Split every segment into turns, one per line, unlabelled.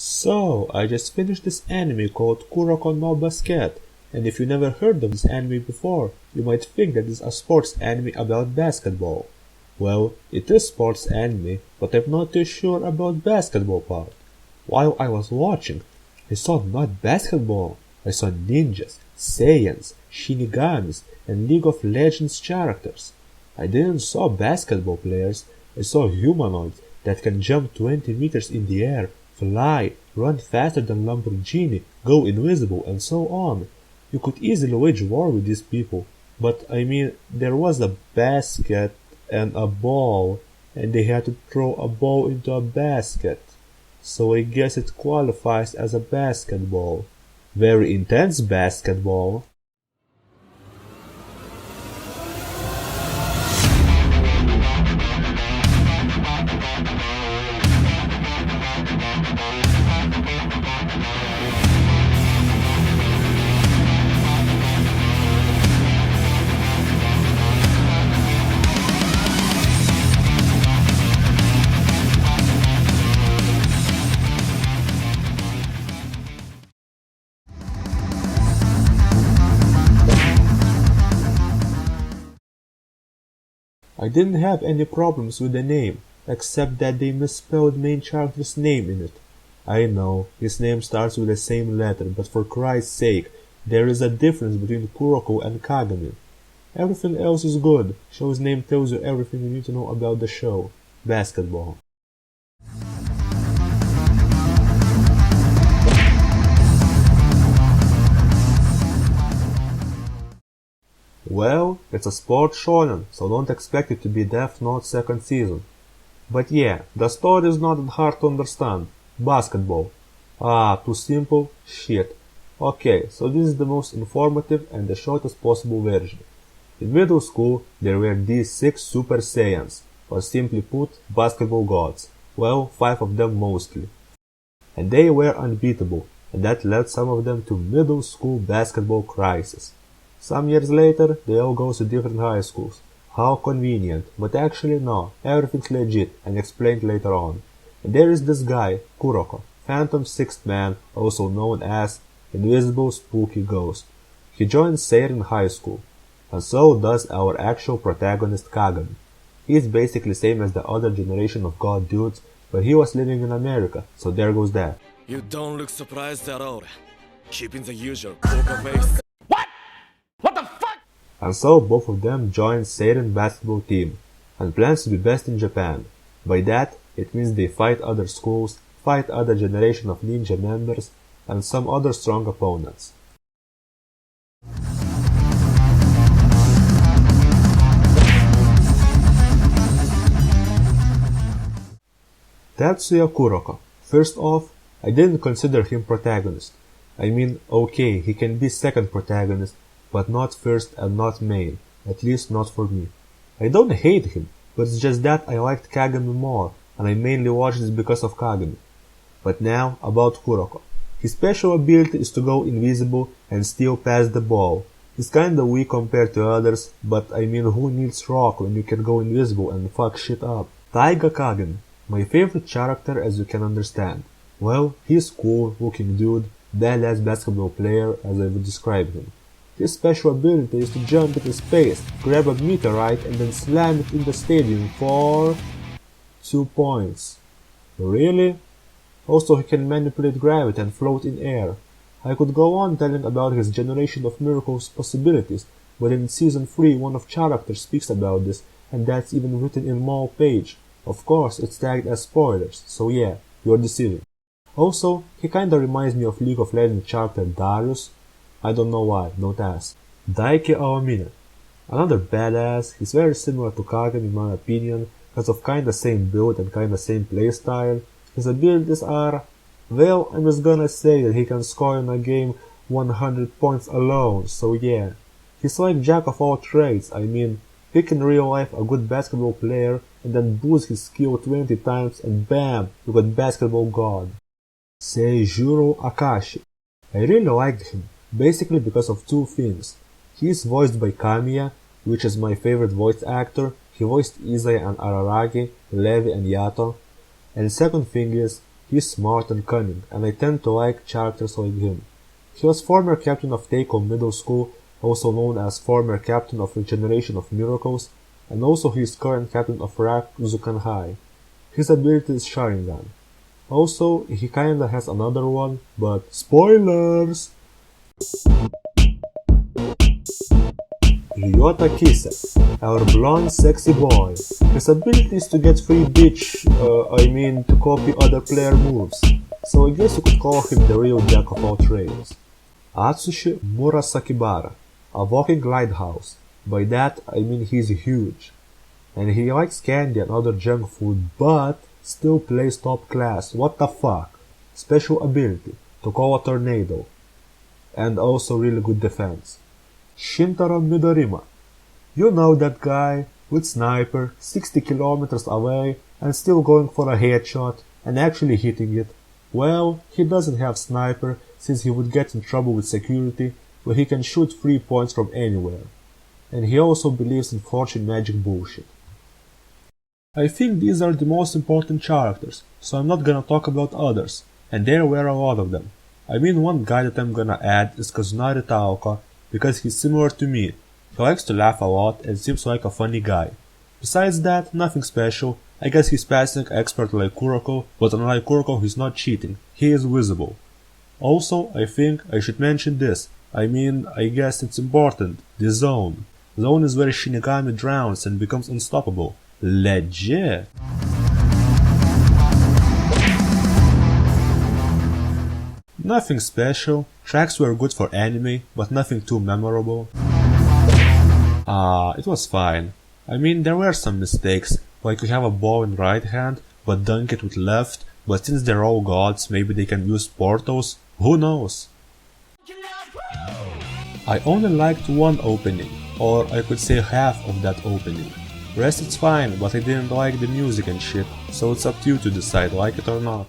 So, I just finished this anime called Kuroko No Basket, and if you never heard of this anime before, you might think that it's a sports anime about basketball. Well, it is sports anime, but I'm not too sure about basketball part. While I was watching, I saw not basketball, I saw ninjas, saiyans, shinigamis, and League of Legends characters. I didn't saw basketball players, I saw humanoids that can jump 20 meters in the air, fly, run faster than Lamborghini, go invisible, and so on. You could easily wage war with these people, but I mean, there was a basket and a ball, and they had to throw a ball into a basket. So I guess it qualifies as a basketball. Very intense basketball. I didn't have any problems with the name, except that they misspelled main character's name in it. I know, his name starts with the same letter, but for Christ's sake, there is a difference between Kuroko and Kagami. Everything else is good, show's name tells you everything you need to know about the show. Basketball. Well, it's a sport shonen, so don't expect it to be Death Note second season. But yeah, the story is not that hard to understand. Basketball. Ah, too simple? Shit. Okay, so this is the most informative and the shortest possible version. In middle school, there were these 6 Super Saiyans, or simply put, basketball gods. Well, 5 of them mostly. And they were unbeatable, and that led some of them to middle school basketball crisis. Some years later, they all go to different high schools. How convenient, but actually no, everything's legit and explained later on. And there is this guy, Kuroko, Phantom Sixth Man, also known as Invisible Spooky Ghost. He joins Seirin High School, and so does our actual protagonist Kagami. He's basically same as the other generation of god dudes, but he was living in America, so there goes that.
You don't look surprised at all. Keeping the usual poker face.
And so both of them join Seirin basketball team, and plans to be best in Japan. By that, it means they fight other schools, fight other generation of ninja members, and some other strong opponents. Tatsuya Kuroko. First off, I didn't consider him protagonist. I mean, okay, he can be second protagonist, but not first and not main, at least not for me. I don't hate him, but it's just that I liked Kagami more, and I mainly watched this because of Kagami. But now, about Kuroko. His special ability is to go invisible and still pass the ball. He's kinda weak compared to others, but I mean who needs rock when you can go invisible and fuck shit up? Taiga Kagami, my favorite character as you can understand. Well, he's cool, looking dude, badass basketball player as I would describe him. His special ability is to jump into space, grab a meteorite and then slam it in the stadium for 2 points. Really? Also he can manipulate gravity and float in air. I could go on telling about his Generation of Miracles possibilities, but in season 3 one of characters speaks about this, and that's even written in small page. Of course it's tagged as spoilers, so yeah, you're deceiving. Also, he kinda reminds me of League of Legends character Darius. I don't know why, don't ask. Daiki Awamine. Another badass, he's very similar to Kagami in my opinion, because of kinda same build and kinda same playstyle. His abilities are, well, I'm just gonna say that he can score in a game 100 points alone, so yeah. He's like jack of all trades, I mean, pick in real life a good basketball player and then boost his skill 20 times and bam, you got basketball god. Seijuro Akashi. I really liked him. Basically because of 2 things. He is voiced by Kamiya, which is my favorite voice actor. He voiced Izaya and Araragi, Levi and Yato. And second thing is, He's smart and cunning, and I tend to like characters like him. He was former captain of Teiko Middle School, also known as former captain of a Generation of Miracles, and also he is current captain of Rakuzukan High. His ability is Sharingan. Also, he kinda has another one, but spoilers! Ryota Kise, our blonde sexy boy. His ability is to get free bitch, to copy other player moves. So I guess you could call him the real jack of all trades. Atsushi Murasakibara, a walking lighthouse. By that I mean he's huge. And he likes candy and other junk food, but still plays top class. What the fuck? Special ability, to call a tornado. And also really good defense. Shintaro Midorima. You know that guy, with sniper, 60 kilometers away, and still going for a headshot, and actually hitting it. Well, he doesn't have sniper, since he would get in trouble with security, but he can shoot 3 points from anywhere. And he also believes in fortune magic bullshit. I think these are the most important characters, so I'm not gonna talk about others, and there were a lot of them. I mean, one guy that I'm gonna add is Kazunari Taoka, because he's similar to me. He likes to laugh a lot and seems like a funny guy. Besides that, nothing special. I guess he's passing expert like Kuroko, but unlike Kuroko he's not cheating. He is visible. Also, I think I should mention this. I guess it's important. The zone. Zone is where Shinigami drowns and becomes unstoppable. Legit! Nothing special, tracks were good for anime, but nothing too memorable. It was fine. There were some mistakes, like you have a ball in right hand, but dunk it with left, but since they're all gods, maybe they can use portals, who knows? I only liked one opening, or I could say half of that opening. Rest it's fine, but I didn't like the music and shit, so it's up to you to decide like it or not.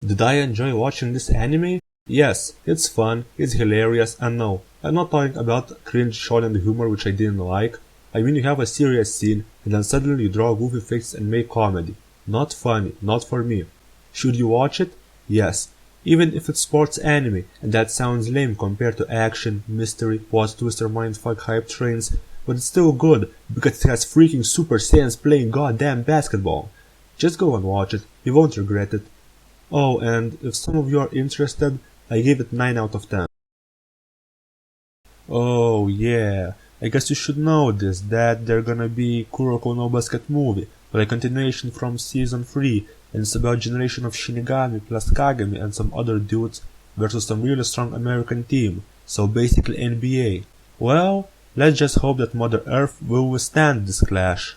Did I enjoy watching this anime? Yes, it's fun, it's hilarious, and no, I'm not talking about cringe shonen humor which I didn't like. You have a serious scene, and then suddenly you draw goofy face and make comedy. Not funny, not for me. Should you watch it? Yes. Even if it's sports anime, and that sounds lame compared to action, mystery, plot twister, mindfuck, hype trains, but it's still good, because it has freaking Super Saiyans playing goddamn basketball. Just go and watch it, you won't regret it. Oh, and if some of you are interested, I give it 9 out of 10. Oh yeah, I guess you should know this, that they're gonna be Kuroko No Basket movie, but a continuation from season 3, and it's about generation of Shinigami plus Kagami and some other dudes versus some really strong American team, so basically NBA. Well, let's just hope that Mother Earth will withstand this clash.